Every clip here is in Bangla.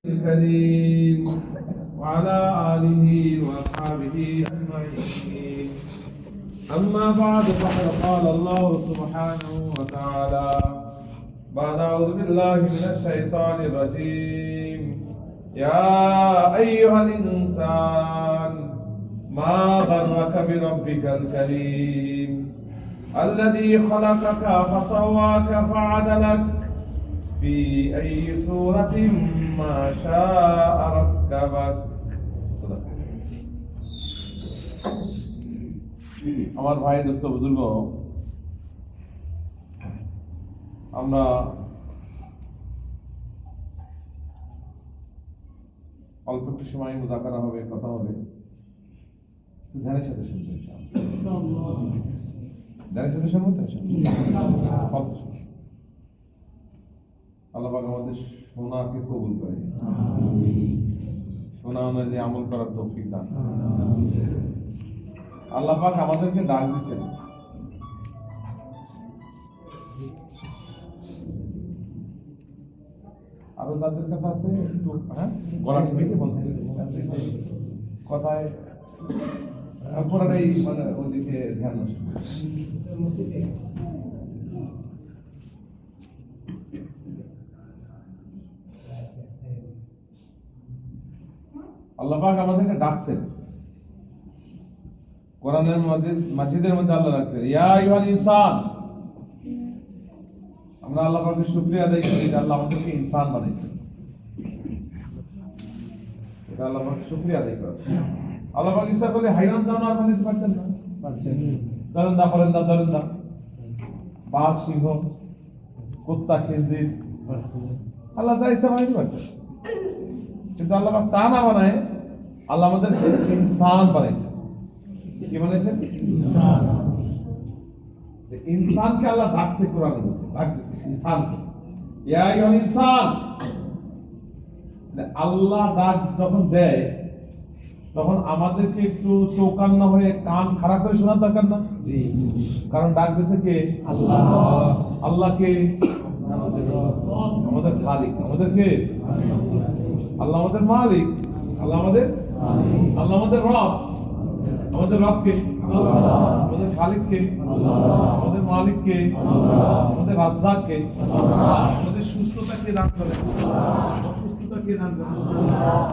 الكريم وعلى آله وأصحابه أجمعين. أما بعد فقد قال الله سبحانه وتعالى بعد أعوذ بالله من الشيطان الرجيم يا أيها الإنسان ما غرك بربك الكريم الذي خلقك فسواك فعدلك في أي سورة ما شاء ركبك. আমার ভাই দোস্ত বুজুর্গ, আমরা অল্প একটু সময় মুযাকারা হবে, কথা হবে, ধ্যানের সাথে শুনতে ধ্যানের সাথে শুনতে আল্লাহ পাক আমাদের শোনাকে কবুল করে, শোনা অনুযায়ী আমল করার তৌফিক দান। আল্লাহ পাক আমাদেরকে ডাক দিয়েছেন, আরো যাদের কাছে আছে একটু গলা টিপে বলতে কথায় পুরাটাই মানে ওদিকে ধ্যান নষ্ট। আল্লাহ পাক আমাদেরকে ডাকছেন, কোরআনের মধ্যে মাজিদের মধ্যে আল্লাহ রাখছেন ইয়া আইয়ুহাল ইনসান। আমরা আল্লাহ পাকের শুকরিয়া আদায় করি যে আল্লাহ আমাদেরকে ইনসান বানাইছেন। এটা আল্লাহ পাকের শুকরিয়া আদায় করা। আল্লাহ পাক ইচ্ছা করলে হাইওয়ান জানোয়ার বানাইতে পারতেন না, পারছেন। চরন্দা পরন্দা দরন্দা, বাঘ সিংহ কুত্তা খেজির আল্লাহ যা ইচ্ছা বানাইতে পারতেন, কিন্তু আল্লাহ পাক তা না বানায় আল্লাহ আমাদের ইনসান বানাইছেন। কি বানাইছেন? ইনসান। ইনসানকে আল্লাহ ডাকছে, কোরআনের মধ্যে ডাক দিয়েছে ইনসানকে, ইয়া আইয়ুহাল ইনসান। আল্লাহ ডাক যখন দেয় তখন আমাদেরকে একটু চৌকান্না হয়ে কান খাড়া করে শোনার দরকার না? কারণ ডাক দিয়েছে কে? আল্লাহ। আল্লাহকে আমাদের খালিক, আমাদেরকে আল্লাহ আমাদের মালিক, আল্লাহ আমাদের রব, আমাদের রবকে, আমাদের খালিককে, আমাদের মালিককে, আমাদের রাজ্জাককে, আমাদের সুস্থতাকে দান করে, অসুস্থতাকে দান করে,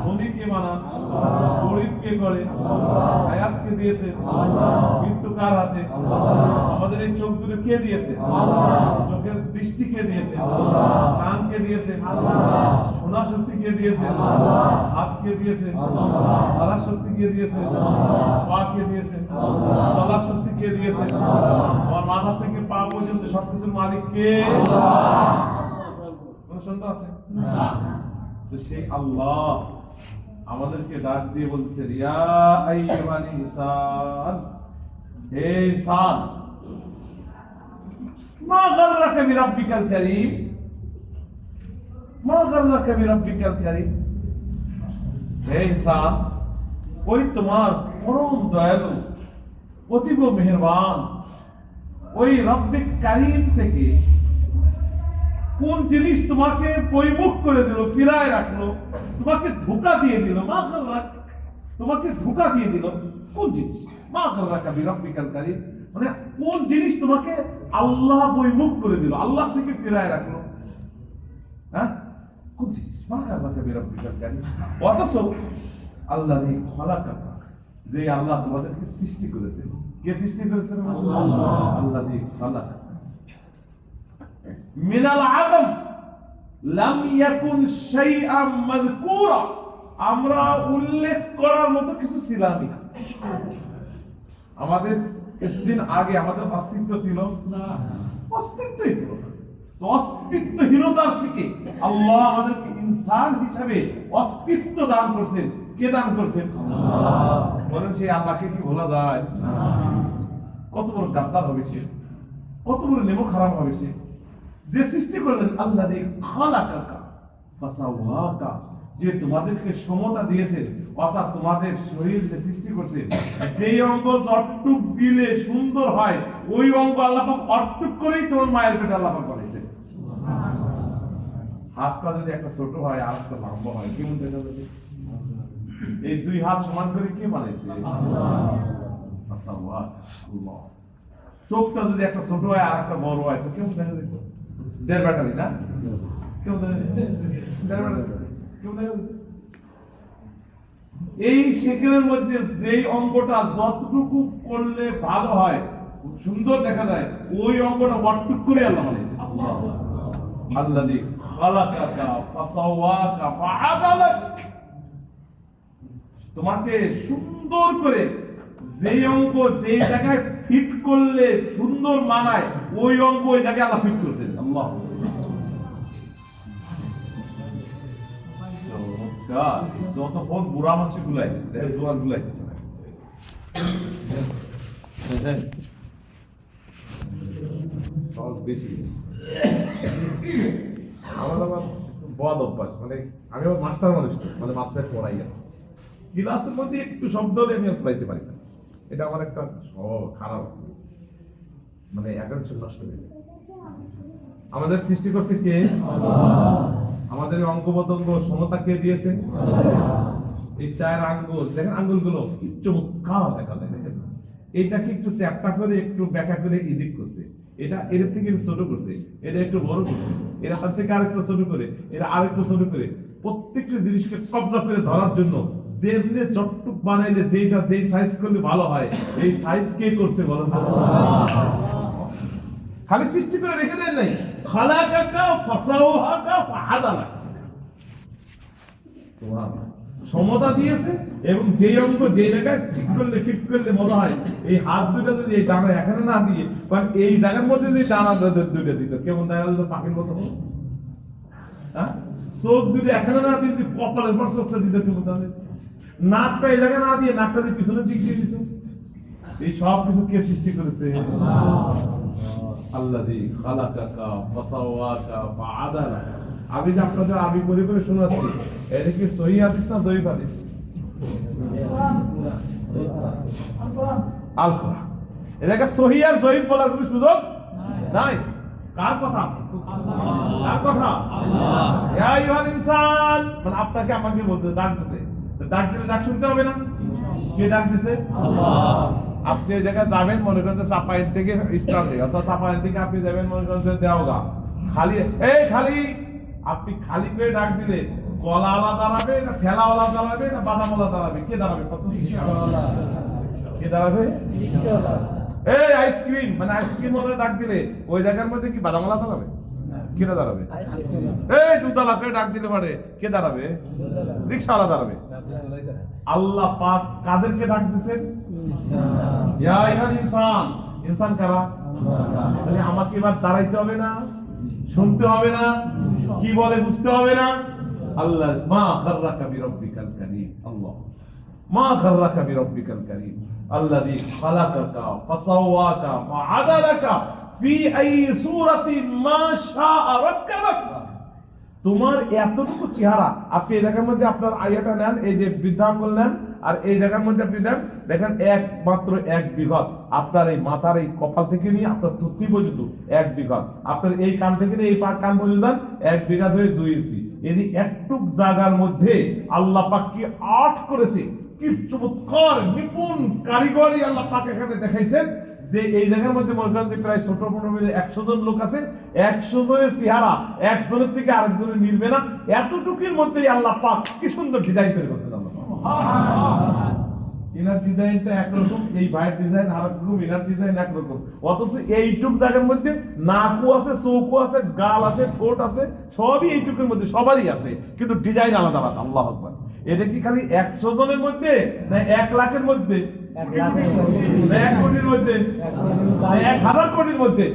ধনীকে বানান, গরিবকে করে, হায়াতকে দিয়েছে, মৃত্যু কার হাতে? আমাদের এই চোখ দুটো কে দিয়েছে? চোখের দৃষ্টি কে দিয়েছে? কানকে দিয়েছে, শোনা শক্তি কে দিয়েছে? হাতকে দিয়েছে, ধরার শক্তি কে দিয়েছে? পা কে দিয়েছে? চলার শক্তি কে দিয়েছে? আমার মাথা থেকে পা পর্যন্ত সবকিছুর মালিক কে? কোন সন্দেহ আছে? তো সেই আল্লাহ আমাদেরকে ডাক দিয়ে বলছে ইয়া আইয়ুহাল ইনসান, হে ইনসান, মা গাররাকা বিরাব্বিকাল কারীম, মা গাররাকা বিরাব্বিকাল কারীম। হে ইনসান, ওই তোমার পরম দয়ালু অতীব মেহেরবান ওই রব্বে কারীম থেকে কোন জিনিস তোমাকে বৈমুখ করে দিল, ফিরায় রাখলো, তোমাকে ধোঁকা দিয়ে দিল? মা গাররাক, তোমাকে ধোঁকা দিয়ে দিল কোন জিনিস? মা গাররাকা বিরাব্বিকাল কারীম, মানে কোন জিনিস তোমাকে আল্লাহ বৈমুখ করে দিল, আল্লাহ থেকে ফিরায় রাখলো? হ্যাঁ, কোন জিনিস? মা গাররাকা বিরাব্বিকাল কারীম। অথচ আল্লাযী খালাকাকা, যে আল্লাহ তোমাদেরকে সৃষ্টি করেছেন। কে সৃষ্টি করেছেন? আল্লাহ। আল্লাযী খালাকাকা মিনাল আদম লাম ইয়াকুন শাইআম মাযকুরা, আমরা উল্লেখ করার মতো কিছু ছিলামই না। আমাদের কিছুদিন আগে আমাদের অস্তিত্ব ছিল না, অস্তিত্বই ছিল না। তো অস্তিত্বহীনতার থেকে আল্লাহ আমাদেরকে ইনসান হিসাবে অস্তিত্ব দান করছেন। কে দান করছেন? আল্লাহ। বলেন সেই আল্লাহকে কি ভোলা যায়? কত বড় গাদ্দার হবে সে, কত বড় নেমো খারাপ হবে সে, যে সৃষ্টি করলেন আল্লাযী খালাকাকা ফাসাওয়াকা, যে তোমাদেরকে সমতা দিয়েছেন, অর্থাৎ তোমাদের শরীর যে সৃষ্টি করছে, যেই অঙ্গ অট্টুক দিলে সুন্দর হয় ওই অঙ্গ আল্লাহ পাক অট্টুক করেই তোমার মায়ের পেটে আল্লাহ পাক বানাইছে। হাতটা যদি একটা ছোট হয় আর একটা লম্বা হয় কেমন দেখা যাবে? এই দুই হাত সমান করে কে বানাইছে? আল্লাহ। চোখটা যদি একটা ছোট হয় আর একটা বড় হয় তো কেমন দেখা যাবে? দেড় ব্যাটারি না? কেমন দেখা যাবে? দেড় ব্যাটারি কেমন দেখা যাবে? এই সেকেন্ডের মধ্যে যেই অঙ্গটা যতটুকু করলে ভালো হয়, সুন্দর দেখা যায়, ওই অঙ্গটা ওয়াটটুক করে আল্লাহ বানাইছে। আল্লাযী খালাকাকা ফাসাওয়াকা ফাআদালাক। তোমাকে সুন্দর করে যেই অঙ্গ যেই জায়গায় ফিট করলে সুন্দর মানায়, ওই অঙ্গ ওই জায়গায় আল্লাহ ফিট করেছেন। আল্লাহ। যতক্ষণ বুড়া মানুষ গুলাইতেছে, দেখেন জোয়ান গুলাইতেছে না। বেশি আমার আবার বদ অভ্যাস, মানে আমি আবার মাস্টার মানুষ, মানে মাদ্রাসায় পড়াই, ক্লাসের মধ্যে একটু শব্দ হলে আমি আর পড়াইতে পারি না। এটা আমার একটা খারাপ, মানে অ্যাটেনশন নষ্ট হয়ে যায়। আমাদের সৃষ্টি করছে কে? আমাদের অঙ্গ প্রত্যঙ্গ সমতা কে দিয়েছে? এই চার আঙ্গুল দেখেন, আঙ্গুলগুলো কি চমৎকার দেখা যায়, দেখেন এটাকে একটু চ্যাপটা করে একটু ব্যাখ্যা করে এদিক করছে, এটা এর থেকে ছোট করছে, এটা একটু বড় করছে, এর হাত থেকে আরেকটু ছোট করে, এরা আরেকটু ছোট করে, প্রত্যেকটা জিনিসকে কবজা করে ধরার জন্য যেমনি চটটুক বানাইলে যেটা যেই সাইজ করলে ভালো হয়, এই সাইজ কে করছে বলেন তো? খালি সৃষ্টি করে রেখে দেন নাই, খালাকাকা ফাসাওয়াকা ফাআদালাক। সুবহানাল্লাহ। সমতা দিয়েছে, এবং যে অঙ্গ যে জায়গায় ঠিক করলে ফিট করলে মজা হয়, এই হাত দুটো যদি এই ডানা এখানে না দিয়ে, কারণ এই জায়গার মধ্যে যদি ডানা দুটো দিত কেমন দেখা যেত? পাখির মতো। হ্যাঁ, চোখ দুটো এখানে না দিয়ে কপালের পর চোখটা দিত কেমন তাহলে? নাকটা এই জায়গায় না দিয়ে নাকটা দিয়ে পিছনের দিক দিয়ে দিত। এই সব কিছু কে সৃষ্টি করেছে? আল্লাযী খালাকাকা ফাসাওয়াকা ফাআদালাক। আমি যে আপনাদের আরবি পড়ে পড়ে শোনাচ্ছি, এটা কি সহিহ হাদিস না জয়ীফ হাদিস? আল কোরআন। এটাকে সহিহ আর জয়ীফ বলার কোনো সুযোগ নাই। কার কথা? কার কথা? আল্লাহ। ইয়া আইয়ুহাল ইনসান, মানে আপনাকে আমাকে বলতে ডাকতেছে, তো ডাক দিলে ডাক শুনতে হবে না? কে ডাক দিছে? আল্লাহ। আপনি এই জায়গায় যাবেন মনে করেন চাপাইন থেকে ইসলামে, অথবা চাপাইন থেকে আপনি যাবেন মনে করেন দেওগা, খালি এই খালি, আপনি খালি করে ডাক দিলে কলাওয়ালা দাঁড়াবে না ঠেলাওয়ালা দাঁড়াবে না বাদামওয়ালা দাঁড়াবে? কে দাঁড়াবে? কে দাঁড়াবে? এই আইসক্রিম, মানে আইসক্রিম ওরা ডাক দিলে ওই জায়গার মধ্যে কি বাদামওয়ালা দাঁড়াবে? কেটা দাঁড়াবে? এই দুধওয়ালা করে ডাক দিলে পারে কে দাঁড়াবে? রিকশাওয়ালা দাঁড়াবে। আল্লাহ পাক কাদেরকে ডাক দিয়েছেন? ইয়া আইয়ুহাল ইনসান। ইনসান কারা? তাহলে আমাকে এবার দাঁড়াইতে হবে না, শুনতে হবে না, কি বলে বুঝতে হবে না। আল্লাহ মা গাররাকা বিরাব্বিকাল কারীম। আল্লাহ মা গাররাকা বিরাব্বিকাল কারীম আল্লাযী খালাকাকা ফাসাওয়াকা ফাআদালাকা ফি আই সূরাতিন মা শাআ রাক্কাবাক। তোমার এতটুকু চেহারা, আপনি এই জায়গার মধ্যে আপনার আয়াটা নেন, এই যে বৃদ্ধা করলেন, আর এই জায়গার মধ্যে আপনি দেন, দেখেন একমাত্র 1 বিঘত, আপনার এই মাথার এই কপাল থেকে নিয়ে আপনার থুতনি পর্যন্ত 1 বিঘত, আপনার এই কান থেকে নিয়ে এই কান পর্যন্ত 1 বিঘত হয়ে 2 ইঞ্চি। এই একটুক জায়গার মধ্যে আল্লাহ পাক কি আর্ট করেছে, কি চমৎকার নিপুণ কারিগরি আল্লাহ পাক এখানে দেখাইছেন, যে এই জায়গার মধ্যে মনে করেন যে প্রায় ছোট বড় মিলে 100 জন লোক আছে, 100 জনের চেহারা একজনের থেকে আরেকজনের মিলবে না, এতটুকুর মধ্যেই আল্লাহ পাক কি সুন্দর ডিজাইন করে করেছেন। আল্লাহ ইনার ডিজাইনটা একরকম, এই ভাইয়ের ডিজাইন আরেকরকম, ইনার ডিজাইন একরকম, অথচ এইটুক জায়গার মধ্যে নাকও আছে, চোখও আছে, গাল আছে, ঠোঁট আছে, সবই এইটুকুর মধ্যে সবারই আছে, কিন্তু ডিজাইন আলাদা আলাদা। আল্লাহু আকবার। এটা কি খালি 100 জনের মধ্যে না 1 লাখের মধ্যে, 1 কোটির মধ্যে, 1000 কোটির মধ্যে?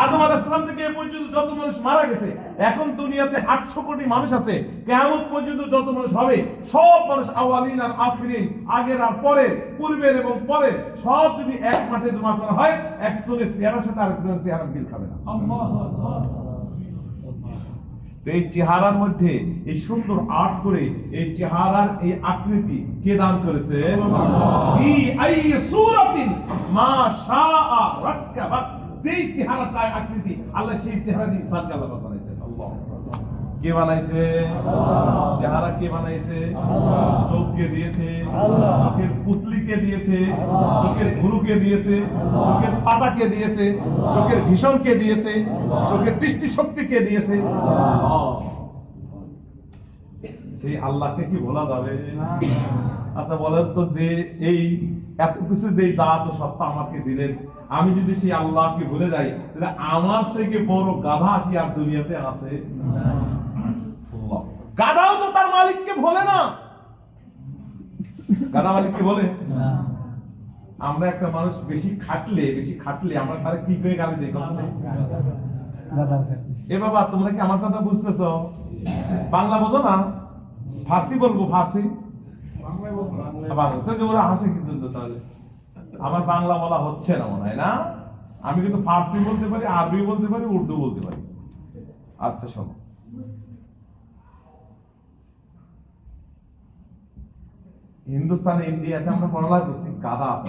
আদম আলাইহিস সালাম থেকে এই পর্যন্ত যত মানুষ মারা গেছে, এখন দুনিয়াতে 800 কোটি মানুষ আছে, কিয়ামত পর্যন্ত যত মানুষ হবে, সব মানুষ আওয়ালিন আর আখিরিন, আগের আর পরের, পূর্বের এবং পরের, সব যদি এক মাঠে জমা করা হয়, একজনের চেহারার সাথে আরেকজনের চেহারা মিল খাবে না। এই চেহারার মধ্যে এই সুন্দর আর্ট করে এই চেহারার এই আকৃতি কে দান করেছে? ফি আই সূরাতিন মা শাআ রাক্কাবাক। যেই চেহারা চায় আকৃতি, আল্লাহ সেই চেহারা দিয়ে ইনসানকে আল্লাহ বানাইছেন। আল্লাহ কে বানাইছে? চেহারা কে বানাইছে? চোখ কে দিয়েছে? চোখের পুতলি কে দিয়েছে? চোখের ঘুরু কে দিয়েছে? চোখের পাতা কে দিয়েছে? চোখের ভীষণ কে দিয়েছে? চোখের দৃষ্টি শক্তি কে দিয়েছে? সেই আল্লাহকে কি ভোলা যাবে? আচ্ছা বলেন তো, যে এই এত কিছু যে জাত ও সত্তা আমাকে দিলেন, আমি যদি সেই আল্লাহকে ভুলে যাই, তাহলে আমার থেকে বড় গাধা কি আর দুনিয়াতে আছে? গাধাও তো তার মালিককে ভোলে না। গাধা মালিককে বলে? আমরা একটা মানুষ বেশি খাটলে আমরা তার কি করে গালি দিই? এ বাবা, তোমরা কি আমার কথা বুঝতেছ? বাংলা বোঝো না? ফার্সি বলবো, ফার্সি বাংলা। ওরা হাসে কি জন্য তাহলে? আমার বাংলা বলা হচ্ছে না মনে হয় না? আমি কিন্তু ফার্সি বলতে পারি, আরবি বলতে পারি, উর্দু বলতে পারি। আচ্ছা শোনো, হিন্দুস্তান ইন্ডিয়াতে আমরা পড়ালেখা করছি, গাধা আছে।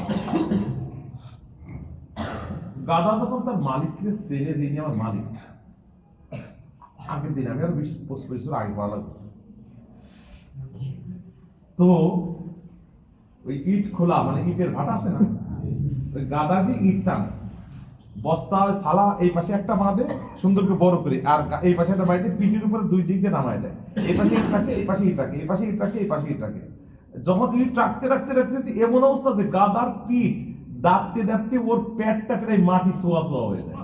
গাধা যখন তার মালিককে চেনে, যিনি আমার মালিক, আগের দিন আমি আর 20-25 বছর আগে পড়ালেখা করছি, তো ওই ইট খোলা, মানে ইটের ভাটা আছে না, ওই গাদা দিয়ে ইট টানে, বস্তা সালা এই পাশে একটা বাঁধে সুন্দর করে বড় করে, আর এই পাশে একটা বাঁধে পিঠের উপরে দুই দিক দিয়ে নামায় দেয়। এই পাশে ইট রাখে, এই পাশে ইট রাখে, এই পাশে ইট রাখে, এই পাশে ইট রাখে। যখন ইট রাখতে রাখতে রাখতে এমন অবস্থা যে গাদার পিঠ দাঁততে দাঁততে ওর পেটটা প্রায় মাটি ছোঁয়া ছোঁয়া হয়ে যায়,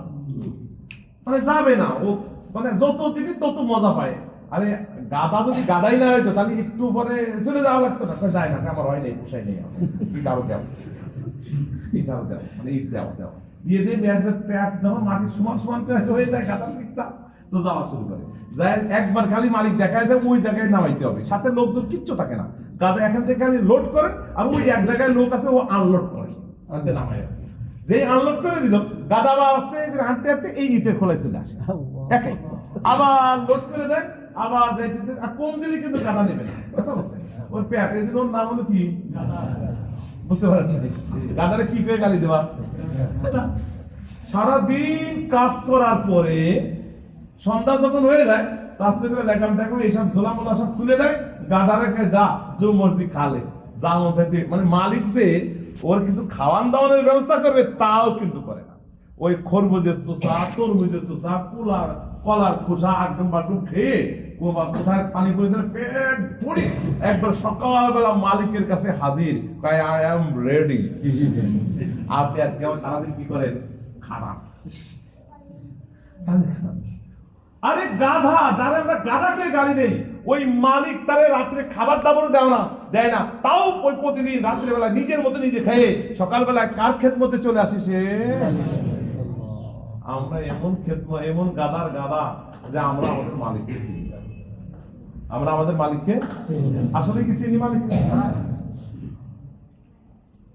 মানে যাবে না ও, মানে যত দিবি তত মজা পায়। আরে গাদা যদি গাদাই না হয়তো তাহলে একটু পরে চলে যাওয়া লাগতো না, যায় না, আমার হয় নাই, পোষাই নেই, ইট আরো দেও, ইট আরো দেও, মানে ইট দেও দেও দিয়ে দিয়ে মেয়েদের পেট যখন মাটির সমান সমান হয়ে যায় গাদার পিঠটা, তো যাওয়া শুরু করে। যাই একবার খালি মালিক দেখায় দেয়, ওই জায়গায় নামাইতে হবে, সাথে লোকজন কিচ্ছু থাকে না, গাদা এখান থেকে খালি লোড করে, আর ওই এক জায়গায় লোক আছে ও আনলোড করে, আনতে নামায়। যেই আনলোড করে দিল, গাদা বা আস্তে হাঁটতে হাঁটতে এই ইটের খোলায় চলে আসে, একাই আবার লোড করে দেয়, আবার যাইতে কম দিলে কিন্তু গাদা নেবে না, কথা বলছে ওর পেট। এই জন্য নাম হলো কি? বুঝতে পারেন? গাদারে কি করে গালি দেওয়া? সারাদিন কাজ করার পরে সন্ধ্যা যখন হয়ে যায়, আস্তে করে লেখাম টেখাম এইসব ঝোলা মোলা সব খুলে দেয়, গাদা রেখে যা জো মর্জি খালে, যা মর্জি। মানে মালিক যে ওর কিছু খাওয়ান দাওয়ানোর ব্যবস্থা করবে তাও কিন্তু করে না। ওই খরবুজের চোষা, তরমুজের চোষা, কলার খোসা একদম বাটুম খেয়ে কোথায় পানি পড়ে দিলে পেট পড়ে একবার সকালবেলা মালিকের কাছে হাজির, আই এম রেডি। আপনি আজকে আমার সারাদিন কি করেন? খারাপ। আরে গাধা, যারা আমরা গাধাকে গালি দেই, ওই মালিক তারে রাত্রে খাবার দাবারও দেয় না, তাও ওই প্রতিদিন রাত্রে বেলা নিজের মতো নিজে খেয়ে সকালবেলা কার খেদমতে চলে আসে সে। আমরা এমন এমন গাধার গাধা যে আমরা আমাদের মালিককে চিনি না। আমরা আমাদের মালিককে আসলে কি চিনি? মালিক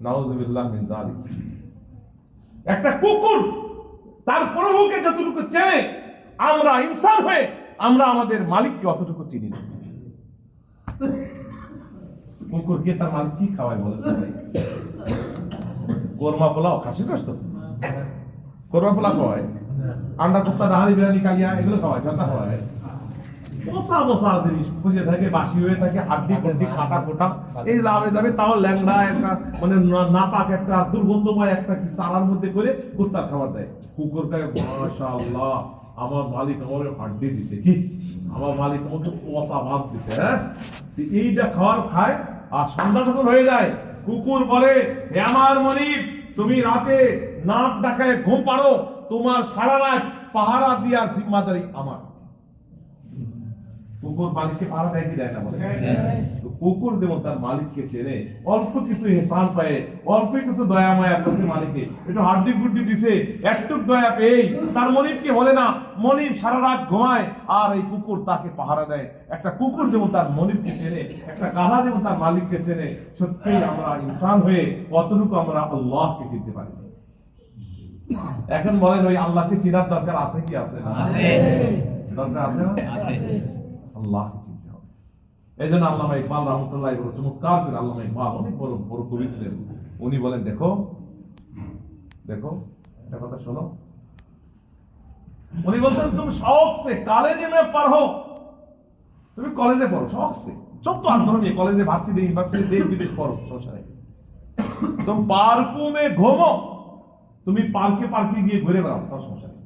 নাউযুবিল্লাহ মিন যালিক। একটা কুকুর তার প্রভুকে যতটুকু চেনে, আমরা ইনসান হয়ে আমরা আমাদের মালিককে অতটুকু চিনি না। কুকুরকে তার মালিক কি খাওয়ায় বলে? কোরমা পোলাও, খাসির গোশত, কোরমা পোলাও খাওয়ায়, আন্ডা কুত্তা, ডাহালি, বিরিয়ানি, কালিয়া এগুলো খাওয়ায়, জানতা খাওয়ায়। বসা বসা জিনিস বসে থাকে, বাসি হয়ে থাকে, হাড্ডি কুড্ডি কাটা কোটা, এই যাবে তাও ল্যাংড়া একটা, মানে নাপাক একটা দুর্গন্ধময় একটা কি চালার মধ্যে করে কুত্তার খাবার দেয়। কুকুরটাকে মাশাআল্লাহ, আমার মালিক আমার হাড্ডি দিছে, কি আমার মালিক আমাকে পচা ভাত দিছে, হ্যাঁ এইটা খায়। আর সন্ধ্যা যখন হয়ে যায়, কুকুর বলে, হে আমার মালিক, তুমি রাতে নাক ডাকায় ঘুম পাড়ো, তোমার সারা রাত পাহারা দেওয়ার জিম্মাদারি আমার। কুকুর মালিককে পাহারা দেয় কি দেয় না? বলে কুকুর যেমন তার মালিককে চেনে, অল্প কিছু হেসান পায়, অল্প কিছু দয়া মায়া করছে মালিককে, একটু হাড্ডি গুড্ডি দিছে, একটু দয়া পেয়ে তার মনিবকে বলে না, মনিব সারা রাত ঘুমায় আর এই কুকুর তাকে পাহারা দেয়। একটা কুকুর যেমন তার মনিবকে চেনে, একটা গাধা যেমন তার মালিককে চেনে, সত্যি আমরা ইনসান হয়ে কতটুকু আমরা আল্লাহকে চিনতে পারি? এখন বলেন, ওই আল্লাহকে চিনার দরকার আছে কি আছে না? দরকার আছে না? আল্লাহকে চিনতে হবে। এই জন্য আল্লামা ইকবাল রহমতুল্লাহ চমৎকার করে, আল্লামা ইকবাল অনেক বড় বড় কবি ছিলেন, উনি বলেন, দেখো একটা কথা শোনো। উনি বলছেন, তুমি শौक से कॉलेज में पढ़ो, তুমি কলেজে পড়ো, শখছে যত আন্দোলন কলেজে, ভার্সিটি, ইউনিভার্সিটি, দেশ বিদেশ পড়ো, সমস্যা নেই। तुम पार्कों में घूमो, তুমি পার্কে পার্কে গিয়ে ঘুরে বেড়াও, তার সমস্যা নেই।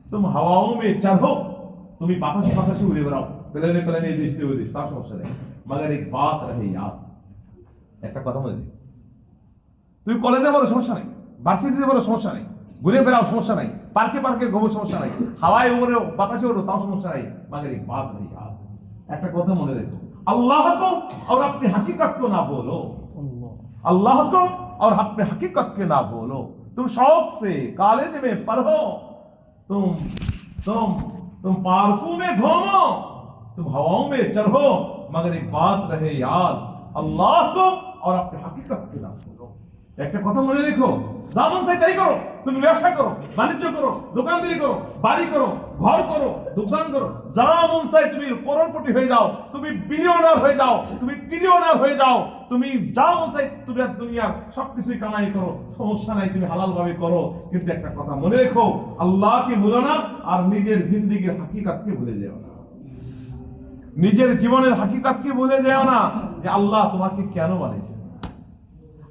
तुम हवाओं में चढ़ो, তুমি বাতাসে বাতাসে উড়ে বেড়াও, প্লেনে প্লেনে দেশ থেকে দেশ, তার সমস্যা নেই। मगर एक बात रहे याद, একটা কথা মনে রাখো, তুমি কলেজে পড়ো সমস্যা নেই, ভার্সিটিতে পড়ো সমস্যা নেই, ঘুরে বেড়াও সমস্যা নাই, পার্কে পার্কে ঘুমো সমস্যা নাই, হাওয়ায় উড়ে বাতাসে উড়ো তাও সমস্যা নাই। मगर एक बात रहे याद, একটা কথা মনে রেখো, अल्लाह को और अपनी हकीकत को ना बोलो, अल्लाह को और अपने हकीकत के ना बोलो। तुम शौक से कॉलेज में पढ़ो, तुम पार्कों में घूमो, तुम हवाओं में चढ़ो, मगर एक बात रहे याद, अल्लाह को और अपने हकीकत के ना बोलो। একটা কথা মনে রেখো, যেমন চাই তাই করো, তুমি ব্যবসা করো, বাণিজ্য করো, দোকানদারি করো, বাড়ি করো, ঘর করো, দোকান করো, যেমন চাই তুমি করোড়পতি হয়ে যাও, তুমি বিলিয়নার হয়ে যাও, তুমি ট্রিলিয়নার হয়ে যাও, তুমি যেমন চাই তুমি দুনিয়ার সবকিছুই কামাই করো, সমস্যা নাই, তুমি হালাল ভাবে করো। কিন্তু একটা কথা মনে রেখো, আল্লাহকে ভুলো না আর নিজের জিন্দেগির হাকিকতকে ভুলে যেও না, নিজের জীবনের হাকিকতকে ভুলে যেও না, যে আল্লাহ তোমাকে কেন বানিয়েছে,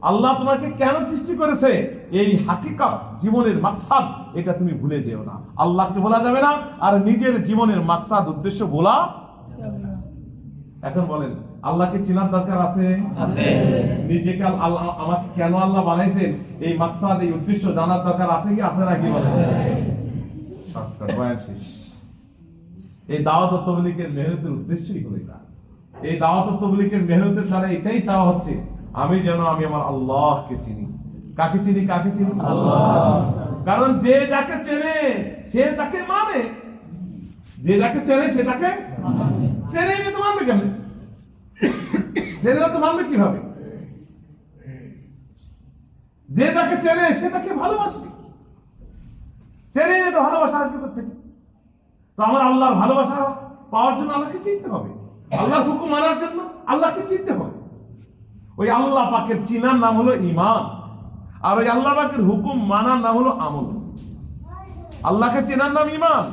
আল্লাহ তোমাকে কেন সৃষ্টি করেছে, এই হাকিকত জীবনের মাকসাদ, এটা তুমি ভুলে যেও না। আল্লাহকে বলা যাবে না আর নিজের জীবনের মাকসাদ উদ্দেশ্য বলা যাবে না। এখন বলেন, আল্লাহকে চেনার দরকার আছে? নিজেকে আল্লাহ আমাকে কেন আল্লাহ বানাইছেন, এই মাকসাদ এই উদ্দেশ্য জানার দরকার আছে কি আছে নাকি বলেন? শেষ। এই দাওয়াত ও তাবলীগের মেহনতের উদ্দেশ্যই হলো এটা। এই দাওয়াত ও তাবলীগের মেহনতের দ্বারা এটাই চাওয়া হচ্ছে, আমি যেন আমি আমার আল্লাহকে চিনি। কাকে চিনি? কাকে চিনি? আল্লাহ। কারণ যে যাকে চেনে সে তাকে মানে, যে যাকে চেনে সে তাকে চেনে, নিয়ে তো মানবে কেমন? চেনে না তো মানবে কিভাবে? যে যাকে চেনে সে তাকে ভালোবাসবে, চেনে নিয়ে তো ভালোবাসা আসবে কোথেকে? তো আমার আল্লাহর ভালোবাসা পাওয়ার জন্য আল্লাহকে চিনতে হবে, আল্লাহর হুকুম মানার জন্য আল্লাহকে চিনতে হবে। ওই আল্লাহ পাকের চিনার নাম হলো ঈমান, আর ওই আল্লাহ পাকের হুকুম মানার নাম হলো আমল। আল্লাহকে চেনার নাম ঈমান,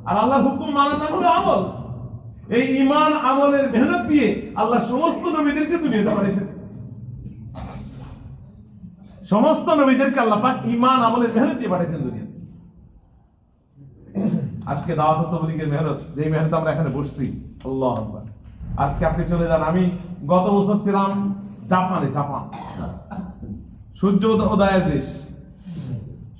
আর আল্লাহর হুকুম মানার নাম হলো আমল। এই ঈমান আমলের মেহনত দিয়ে আল্লাহ সমস্ত নবীদেরকে দুনিয়াতে পাঠিয়েছেন। সমস্ত নবীদেরকে আল্লাহ পাক ঈমান আমলের মেহনত দিয়ে পাঠিয়েছেন দুনিয়াতে। আজকে দাওয়াত ও তাবলীগের মেহনত, যে মেহনত আমরা এখানে বসছি, আল্লাহু আকবার। আজকে আপনি চলে যান, আমি গত বছর ছিলাম জাপানে। জাপান সূর্য উদয়ের দেশ,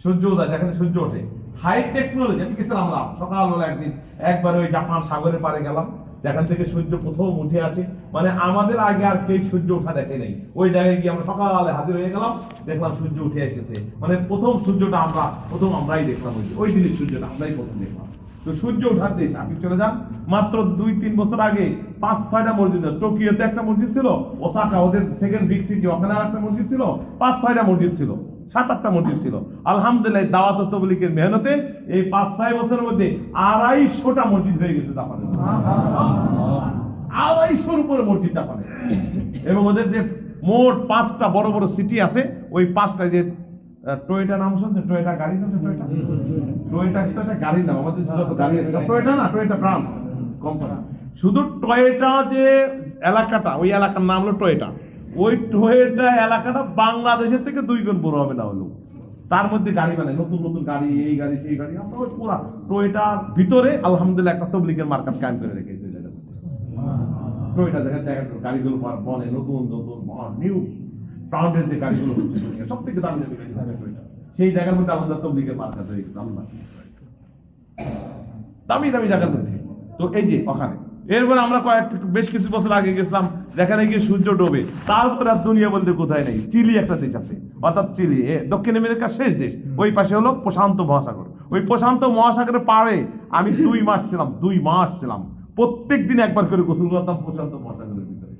সূর্য উদয় যেখানে সূর্য ওঠে, হাই টেকনোলজি। আমি গেছিলাম সকালবেলা একদিন, একবার ওই জাপান সাগরের পাড়ে গেলাম, যেখান থেকে সূর্য প্রথম উঠে আসে, মানে আমাদের আগে আর কেউ সূর্য ওঠা দেখে নেই। ওই জায়গায় গিয়ে আমরা সকালে হাজির হয়ে গেলাম, দেখলাম সূর্য উঠে আসতেছে, মানে প্রথম সূর্যটা আমরাই দেখলাম, ওই দিনের সূর্যটা আমরাই প্রথম দেখলাম। তো সূর্য ওঠার দেশ। আপনি চলে যান, মাত্র 2-3 বছর আগে 5-6টা মসজিদ, টোকিওতে একটা মসজিদ ছিল, ওসাকা ওদের সেকেন্ড বিগ সিটি, ওখানে আর একটা মসজিদ ছিল, 5-6টা মসজিদ ছিল, 7-8টা মসজিদ ছিল। আলহামদুলিল্লাহ দাওয়াত ও তাবলীগের মেহনতে এই 5-6 বছরের মধ্যে 250টা মসজিদ হয়ে গেছে জাপানে। 250-র উপরে মসজিদ জাপানে। এবং ওদের যে মোট 5টা বড় বড় সিটি আছে, ওই 5টা যে টয়োটা নাম শুনতে, টয়োটা গাড়ি না, টয়োটা একটা গাড়ির নাম, আমাদের যত গাড়ি আছে টয়োটা না, টয়োটা ব্র্যান্ড কোম্পানি। শুধু টয়োটা যে এলাকাটা, ওই এলাকার নাম হলো টয়োটা। ওই টয়োটা এলাকাটা বাংলাদেশের থেকে 2 গুণ বড় হবে না হলো। তার মধ্যে গাড়ি বানায়, নতুন নতুন গাড়ি, এই গাড়ি সেই গাড়ি, আপনার পুরা টয়োটার ভিতরে আলহামদুলিল্লাহ একটা তাবলীগের মার্কাজ কায়েম করে রেখেছে। টয়োটা জায়গাটা গাড়িগুলো বনে, নতুন নতুন নিউ ব্র্যান্ডের যে গাড়িগুলো হচ্ছে সব থেকে দামি দামি গাড়ি থাকে টয়োটা, সেই জায়গার মধ্যে আমাদের তাবলীগের মার্কাজ হয়ে গেছে। আল্লাহ দামি দামি জায়গার মধ্যে। তো এই যে ওখানে, এরপরে আমরা বেশ কিছু বছর আগে গেছিলাম, যেখানে গিয়ে সূর্য ডোবে, তারপরে আর দুনিয়া বলতে কোথায় নেই। চিলি একটা দেশ আছে, অর্থাৎ চিলি দক্ষিণ আমেরিকার শেষ দেশ, ওই পাশে হলো প্রশান্ত মহাসাগর। ওই প্রশান্ত মহাসাগরের পাড়ে আমি 2 মাস ছিলাম, 2 মাস ছিলাম। প্রত্যেক দিন একবার করে গোসল করতাম প্রশান্ত মহাসাগরের ভিতরে।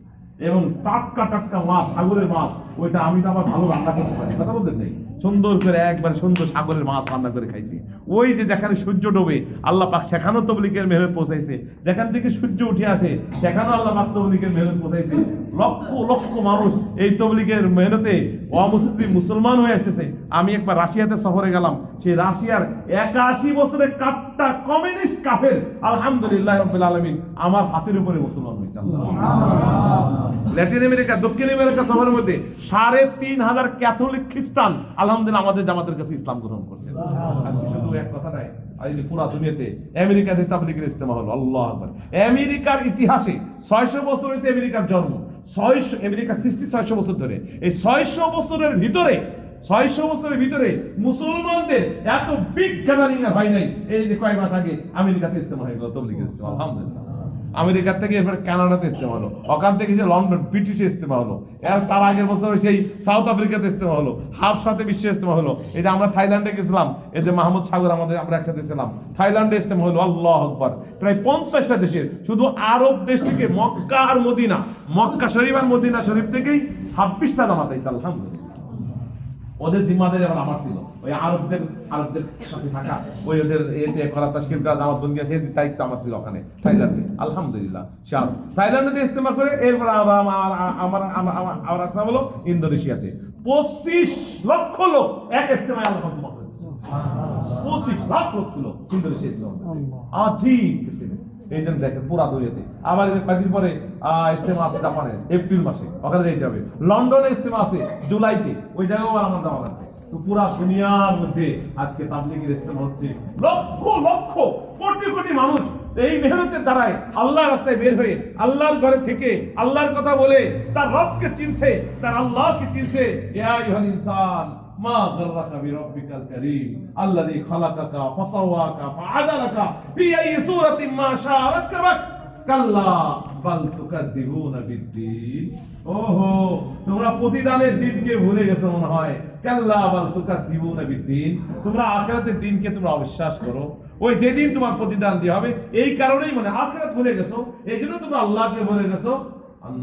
এবং টাটকা টাটকা মাছ, সাগরের মাছ, ওইটা আমি তো আবার ভালো রান্না করতে পারি, কথা বলতেন নেই, সুন্দর করে একবার সুন্দর সাগরের মাছ রান্না করে খাইছি। ওই যে যেখানে সূর্য ডোবে আল্লাহ পাক সেখানেও তবলিগের মেহনত পৌঁছাইছে, যেখান থেকে সূর্য উঠে আসে সেখানেও আল্লাহ পাক তবলিগের মেহনত পৌঁছাইছে। লক্ষ লক্ষ মানুষ এই তবলিগের মেহনতে অমুসলিম মুসলমান হয়ে আসতেছে। আমি একবার রাশিয়াতে সফরে গেলাম, সেই রাশিয়ার 81 বছরের কাট্টা কমিউনিস্ট কাফের আলহামদুলিল্লাহ রাব্বিল আলামিন আমার হাতের উপরে মুসলমান হয়েছে। ল্যাটিন আমেরিকা, দক্ষিণ আমেরিকা সফরের মধ্যে 3500 ক্যাথলিক খ্রিস্টান আলহামদুলিল্লাহ আমাদের জামাতের কাছে ইসলাম গ্রহণ করছে। আজকে শুধু এক কথা নাই, আজকে পুরা দুনিয়াতে আমেরিকাতে তাবলীগের ইজতেমা হলো। আল্লাহু আকবার। আমেরিকার ইতিহাসে 600 বছর হয়েছে আমেরিকার জন্ম, 600 আমেরিকা সৃষ্টি 600 বছর ধরে। এই 600 বছরের ভিতরে 600 বছরের ভিতরে মুসলমানদের এত বিগ গ্যাদারিং আর হয় নাই। এই যে কয়েক মাস আগে আমেরিকাতে ইজতেমা হয়ে গেল, তাবলীগের ইজতেমা আলহামদুলিল্লাহ। আমেরিকা থেকে এরপর কানাডাতে ইজতেমা হলো, ওখান থেকে যে লন্ডন ব্রিটিশে ইজতেমা হলো, এর তার আগের বছর সেই সাউথ আফ্রিকাতে ইজতেমা হলো, হাফ সাথে বিশ্বে ইজতেমা হলো। এই যে আমরা থাইল্যান্ডে গেছিলাম, এই যে মাহমুদ সাগর আমাদের, আমরা একসাথে ছিলাম, থাইল্যান্ডে ইজতেমা হলো। আল্লাহু আকবার। প্রায় 50টা দেশের, শুধু আরব দেশ থেকে মক্কা আর মদিনা, মক্কা শরীফ আর মদিনা শরীফ থেকেই 26টা জামাত হয়েছে আলহামদুলিল্লাহ। ওদের জিম্মাদারি এখন আমার ছিল, ওই আরবদের সাথে থাকা, ওই ওদের এতে করা তাশকিল করা, জামাত বন্দি, সেই দায়িত্ব আমার ছিল ওখানে থাইল্যান্ডে আলহামদুলিল্লাহ। শাহ থাইল্যান্ডে ইজতেমা করে এরপর আমার আসলাম হলো ইন্দোনেশিয়াতে। 25 লক্ষ লোক এক ইজতেমায় আল্লাহ জমা করেছে। 25 লাখ লোক ছিল ইন্দোনেশিয়া ইজতেমা। আজীব কিছু এই জন্য দেখেন পুরা দুনিয়াতে। আবার কয়েকদিন পরে ইজতেমা আছে জাপানে এপ্রিল মাসে, ওখানে যেতে হবে। লন্ডনে ইজতেমা আছে জুলাইতে, ওই জায়গায় আমার যাওয়া লাগবে। তো পুরা দুনিয়ার মধ্যে আজকে তাবলীগের ইজতেমা হচ্ছে। লক্ষ লক্ষ কোটি কোটি মানুষ এই মেহনতের দ্বারাই আল্লাহর রাস্তায় বের হয়ে আল্লাহর ঘরে থেকে আল্লাহর কথা বলে তার রবকে চিনছে, তার আল্লাহকে চিনছে। ইয়া আইয়ুহাল ইনসান মা গাররাকা বিরাব্বিকাল কারীম আল্লাযী খালাকাকা ফাসাওয়াকা ফাআদালাকা ফি আইয়ি সূরাতিন মা শাআ রাক্কাবাক কাল্লা বাল তুকাদ্দিবুনা বিদ্দীন। ওহো, তোমরা প্রতিদানের দিনকে ভুলে গেছো মনে হয়। কাল্লা বাল তুকাদ্দিবুনা বিদ্দীন, তোমরা আখিরাতের দিনকে তোমরা অবিশ্বাস করো। ওই যেদিন তোমার প্রতিদান দেওয়া হবে, এই কারণেই মানে আখিরাত ভুলে গেছো, এই জন্য তোমরা আল্লাহকে ভুলে গেছো।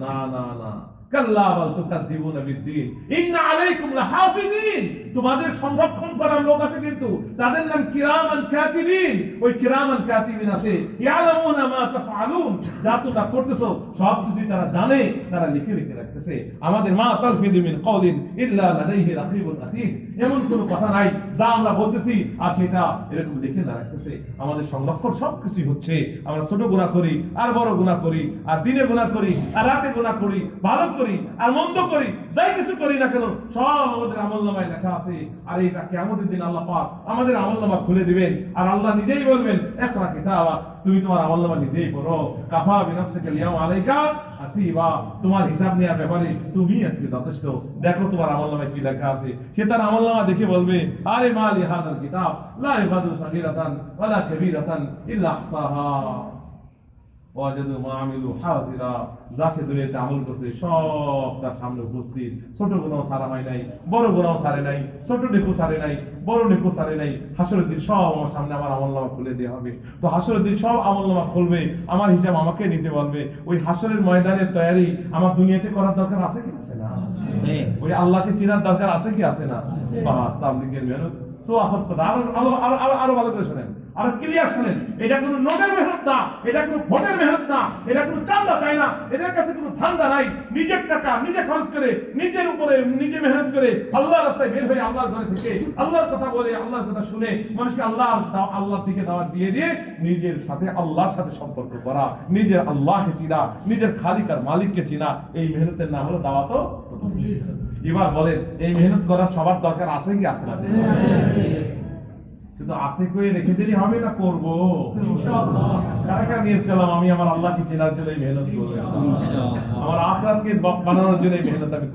না না না, কাল্লা বাল তুকাদ্দিবুনা বিদ্দীন ইন্না আলাইকুম লাহাফিজিন, তোমাদের সংরক্ষণ করার লোক আছে, কিন্তু তাদের নাম কিরামান কাতিবিন। ওই কিরামান কাতিবিন আছে, ইয়ালামুনা মা তাফআলুন, যা তোমরা করতেছো সবকিছু তারা জানে, তারা লিখে লিখে রাখতেছে। আমাদের মা তালফিযু মিন কওলিন ইল্লা লাদাইহি রাকিবুন আতীদ, এমন কোনো কথা নাই যা আমরা বলতেছি আর সেটা এরকম লিখে না রাখতেছে। আমাদের সংরক্ষণ সবকিছু হচ্ছে। আমরা ছোট গুনাহ করি আর বড় গুনাহ করি, আর দিনে গুনাহ করি আর রাতে গুনাহ করি, ভালো করি আর মন্দ করি, যাই কিছু করি না কেন সব আমাদের আমলনামায় লেখা আছে। আর এটা কিয়ামতের দিন আল্লাহ পাক আমাদের আমলনামা খুলে দিবেন, আর আল্লাহ নিজেই বলবেন ইকরা কিতাবা, তুমি তোমার আমলনামা নিজেই পড়ো। কাফা বিনাফসিকা আল-ইয়াওমা আলাইকা হাসিবা, তোমার হিসাব নেওয়ার ব্যাপারে তুমি আজকে যথেষ্ট। দেখো তোমার আমলনামায় কি লেখা আছে। সে তার আমলনামা দেখে বলবে, আরে মালি হাযাল কিতাব লা ইগাদিরু সাগীরাতান ওয়ালা কাবীরাতান ইল্লা আহসাহা ওয়াজাদু মা আমিলু হাজিরা। যা সে দুনিয়াতে আমল করছে সব তার সামনে উপস্থিত। ছোট গুনাহ সারা হয় নাই, বড় গুনাহ সারে নাই, ছোট নেকু সারে নাই, বড় নেকু সারে নাই। হাসরের দিন সব আমার সামনে আমার আমলনামা খুলে দেওয়া হবে। তো হাসরের দিন সব আমলনামা খুলবে, আমার হিসাব আমাকে নিতে বলবে। ওই হাসরের ময়দানের তৈরি আমার দুনিয়াতে করার দরকার আছে কি আছে না? ওই আল্লাহকে চিনার দরকার আছে কি আছে না? বাস তাবলীগের মেহনত তো আসল কথা। আরো ভালো করে শোনেন, আর ক্লিয়ার শুনেন। এটা কোনো নোটের মেহনত না, এটা কোনো ভোটের মেহনত না, এটা কোনো চাঁদা চায় না। এদের কাছে কোনো ধান্দা নাই। নিজের টাকা নিজে খরচ করে, নিজের উপরে নিজে মেহনত করে আল্লাহর রাস্তায় বের হয়ে আল্লাহর ঘরে থেকে আল্লাহর কথা বলে, আল্লাহর কথা শুনে মানুষকে আল্লাহর দিকে দাওয়াত দিয়ে দিয়ে নিজের সাথে আল্লাহর সাথে সম্পর্ক করা, নিজের আল্লাহকে চিনা, নিজের খালিক আর মালিককে চিনা, এই মেহনতের নাম হলো দাওয়াত। এবার বলেন, এই মেহনত করার সবার দরকার আছে কি আছে না? কিন্তু আছে কই রেখে দিলেই হবে না, করবো ইনশাআল্লাহ। কারা নিয়ত করলাম আমি আমার আল্লাহকে চেনার জন্য মেহনত করব ইনশাআল্লাহ, আমার আখিরাতকে বানানোর জন্য মেহনত আমি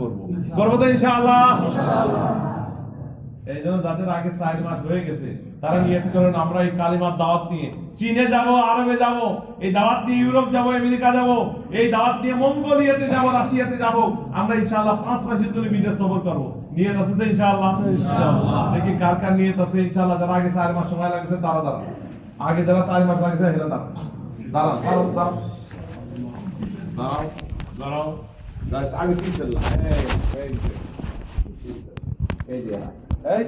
করব তো ইনশাআল্লাহ। এই জন্য যাদের আগে 4 মাস হয়ে গেছে তারা নিয়ত করেন, আমরা এই কালিমার দাওয়াত নিয়ে চীনে যাব, আরবে যাব, এই দাওয়াত নিয়ে ইউরোপ যাব, আমেরিকা যাব, এই দাওয়াত নিয়ে মঙ্গোলিয়াতে যাব, রাশিয়াতে যাব। আমরা ইনশাআল্লাহ 5 মাসের জন্য বিদেশ সফর করব। নিয়ত আছে তো ইনশাআল্লাহ? ইনশাআল্লাহ। দেখি কার কার নিয়ত আছে ইনশাআল্লাহ। যারা আগে 4 মাস সময় লাগছে তারা দাঁড়ান, আগে যারা 4 মাস লাগছে হেরা দাঁড়ান, দাঁড়ান দাঁড়ান দাঁড়ান দাঁড়াও দাঁড়াও। আগে কি চললাম এই যে এই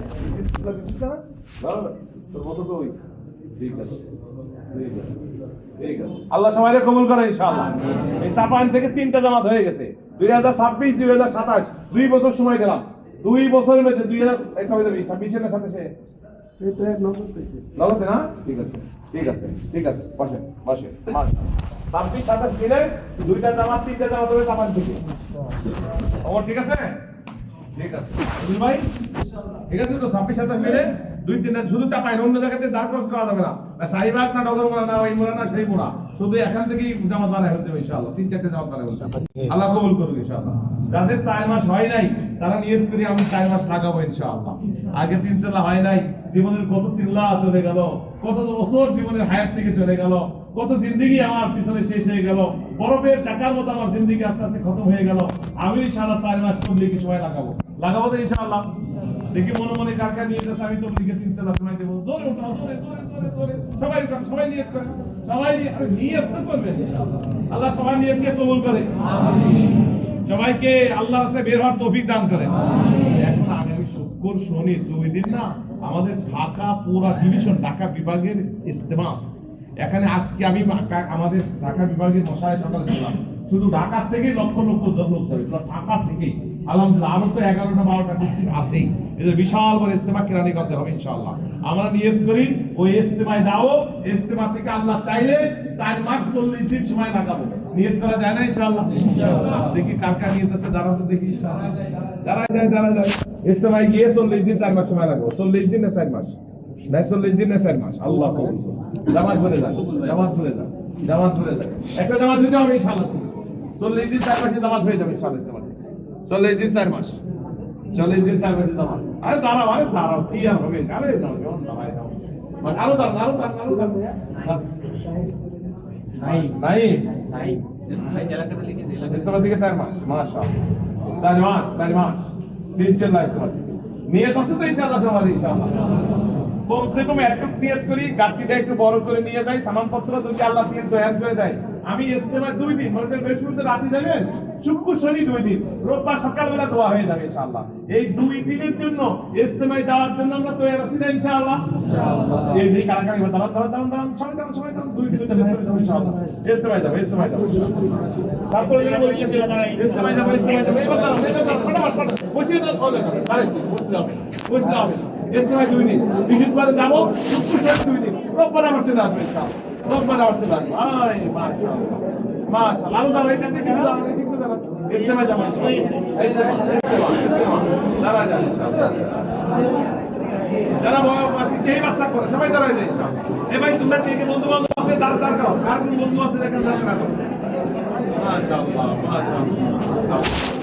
তোর মতো তো ওই ঠিক আছে ঠিক আছে আল্লাহ সবাই কবুল করে ইনশাআল্লাহ। এই চাপান থেকে 3টা জামাত হয়ে গেছে 2026 2027 2 বছর সময় দিলাম 2 বছরের মধ্যে 2000 কবে যাবে 26 এর সাথে সে এই তো এক নম্বর থেকে লগতে না ঠিক আছে ঠিক আছে ঠিক আছে বসেন বসেন মাশাআল্লাহ 26 27 মিলে 2টা জামাত 3টা জামাত হবে চাপান থেকে ওর ঠিক আছে ঠিক আছে বুঝলি ভাই ঠিক আছে তো 26 27 মিলে 2-3টা শুধু চাপাই অন্য জায়গাতে দাঁড় ক্রস করা যাবে না শাহীবাগ না ডগরমোড়া না ওই মোড়া না সেই মোড়া শুধু এখান থেকেই জামাত বানাই হতে হবে ইনশাআল্লাহ 3-4টা জামাত বানাই হতে আল্লাহ কবুল করুক ইনশাআল্লাহ। যাদের 4 মাস হয় নাই তারা নিয়ত করি আমি 4 মাস লাগাবো ইনশাআল্লাহ। আগে 3 চিল্লা হয় নাই জীবনের কত চিল্লা চলে গেল কত বছর জীবনের হায়াত থেকে চলে গেল কত জিন্দেগি আমার পিছনে শেষ হয়ে গেল বরফের চাকার মতো আমার জিন্দেগি আস্তে আস্তে খতম হয়ে গেল। আমি ইনশাআল্লাহ 4 মাস তবলিগে সময় লাগাবো তো ইনশাআল্লাহ। দেখি মনে মনে কারখানা নিয়ে যাচ্ছে আমি তবলিগে 3 চিল্লা সময় দেবো জোরে উঠো জোরে জোরে জোরে জোরে সবাই উঠো সবাই নিয়ত করেন সবাই নিয়ত তো করবেন ইনশাআল্লাহ। আল্লাহ সবার নিয়তকে কবুল করে আমিন। সবাইকে আল্লাহর রাস্তায় বের হওয়ার তৌফিক দান করেন আমিন। এখন আগামী শুক্র শনি 2 দিন না আমাদের ঢাকা পুরা ডিভিশন ঢাকা বিভাগের ইজতেমা আছে। এখানে আজকে আমি আমাদের ঢাকা বিভাগের মশায় সকালে ছিলাম শুধু ঢাকা থেকেই লক্ষ লক্ষ লোক যাবে ঢাকা থেকেই আলহামদুলিল্লাহ। আরো তো 11টা 12টা ডিস্ট্রিক্ট আছেই এদের বিশাল বড় ইজতেমা কেরানীগঞ্জে হবে ইনশাআল্লাহ। আমরা নিয়ত করি ওই ইজতেমায় যাবো ইজতেমা থেকে আল্লাহ চাইলে 4 মাস 40 দিন সময় লাগাবো নিয়ত করা যায় না ইনশাআল্লাহ ইনশাআল্লাহ। দেখি কার কার নিয়ত আছে যারা তো দেখি ইনশাআল্লাহ যারা যায় ইজতেমায় গিয়ে 40 দিন 4 মাস সময় লাগবে 40 দিন না 4 মাস না 40 দিন না 4 মাস আল্লাহ কবুল করুন। জামাত বলে যান জামাত বলে যান জামাত বলে যান একটা জামাত হইতে হবে ইনশাআল্লাহ 40 দিন 4 মাসে জামাত হয়ে যাবে ইনশাআল্লাহ। ইজতেমা 40 দিন 4 মাস 40 দিন 4 মাসে জামাত আরে দাঁড়াও কি আর হবে আরে না দাঁড়াই দাও আরো দাঁড়াও নাই ইজতেমা থেকে 4 মাস মাশাআল্লাহ 4 মাস 3 চিল্লা ইজতেমা নিয়ত আছে তো ইনশাআল্লাহ সবার ইনশাআল্লাহ। কমসে কম একটু নিয়ত করি গাড়িটা একটু বড় করে নিয়ে যাই সামানপত্র যদি আল্লাহ দিয়ে দয়া করে দেয় আমি ইজতেমা 2 দিন মানে বৃহস্পতিবার রাতে যাবেন শুক্র শনি 2 দিন রোববার সকালবেলা দোয়া হয়ে যাবে ইনশাআল্লাহ। এই 2 দিনের জন্য ইজতেমায় যাওয়ার জন্য আমরা তৈরি আছি না ইনশাআল্লাহ ইনশাআল্লাহ। এই দিন কারাকারি দাঁড়ান সবাই দাঁড়ান 2 দিনের জন্য ইনশাআল্লাহ ইজতেমায় যাবো তারপরে যদি বলি ইজতেমায় যাবো এবার দাঁড়ান ফটাফট বসিয়ে দাও বসতে হবে ইজতেমায় 2 দিন বিশেষ করে যাবো শুক্র শনি 2 দিন রোববার আমার চলে আসবে ইনশাআল্লাহ রোববার আমার চলে আসবে আয় মাশাআল্লাহ আরো দাঁড়াই থাকতে কিছু দাঁড়াই দেখতে দাঁড়ান ইজতেমায় যাবো ইজতেমা দাঁড়া যান ইনশাআল্লাহ। যারা বাসী কেই বাচ্চা করে সবাই দাঁড়ায় যায় ইনশাআল্লাহ। এ ভাই তোমরা কে বন্ধু বান্ধব আছে দাঁড়াও কার কোন বন্ধু আছে দেখেন দাঁড়াও মাশাআল্লাহ মাশাআল্লাহ।